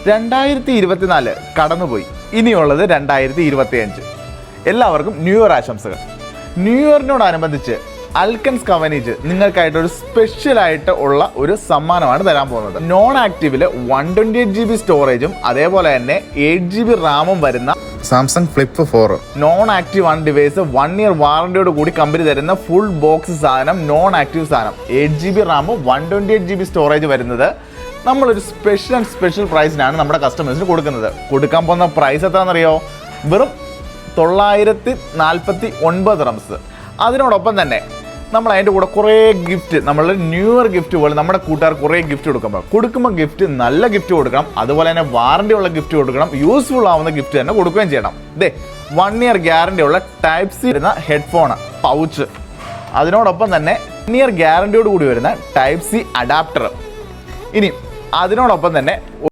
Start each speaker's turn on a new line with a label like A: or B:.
A: 2024 കടന്നുപോയി. ഇനിയുള്ളത് 2025. എല്ലാവർക്കും ന്യൂ ഇയർ ആശംസകൾ. ന്യൂ ഇയറിനോടനുബന്ധിച്ച് അൽക്കൻസ് കവനേജ് നിങ്ങൾക്കായിട്ടൊരു സ്പെഷ്യലായിട്ട് ഉള്ള ഒരു സമ്മാനമാണ് തരാൻ പോകുന്നത്. നോൺ ആക്റ്റീവില് 128 GB സ്റ്റോറേജും അതേപോലെ തന്നെ 8 GB റാമും വരുന്ന സാംസങ് ഫ്ലിപ്പ് 4 നോൺ ആക്റ്റീവ് ആണ് ഡിവൈസ്. 1 ഇയർ വാറണ്ടിയോട് കൂടി കമ്പനി തരുന്ന ഫുൾ ബോക്സ് സാധനം, നോൺ ആക്റ്റീവ് സാധനം, 8 GB റാമും 128 GB സ്റ്റോറേജ് വരുന്നത് നമ്മളൊരു സ്പെഷ്യൽ പ്രൈസിനാണ് നമ്മുടെ കസ്റ്റമേഴ്സിന് കൊടുക്കുന്നത്. കൊടുക്കാൻ പോകുന്ന പ്രൈസ് എത്രയാണെന്നറിയോ? വെറും 949 റംസ്. അതിനോടൊപ്പം തന്നെ നമ്മൾ അതിൻ്റെ കൂടെ കുറേ ഗിഫ്റ്റ്, നമ്മളുടെ ന്യൂ ഇയർ ഗിഫ്റ്റ് പോലെ നമ്മുടെ കൂട്ടുകാർ കുറേ ഗിഫ്റ്റ് കൊടുക്കുമ്പോൾ ഗിഫ്റ്റ് നല്ല ഗിഫ്റ്റ് കൊടുക്കണം, അതുപോലെ തന്നെ വാറണ്ടി ഉള്ള ഗിഫ്റ്റ് കൊടുക്കണം, യൂസ്ഫുൾ ആവുന്ന ഗിഫ്റ്റ് തന്നെ കൊടുക്കുകയും ചെയ്യണം. 1 ഇയർ ഗ്യാരണ്ടി ഉള്ള ടൈപ്പ് സി വരുന്ന ഹെഡ്ഫോൺ പൗച്ച്, അതിനോടൊപ്പം തന്നെ 1 ഇയർ ഗ്യാരണ്ടിയോട് കൂടി വരുന്ന ടൈപ്പ് സി അഡാപ്റ്റർ, ഇനി അതിനോടൊപ്പം തന്നെ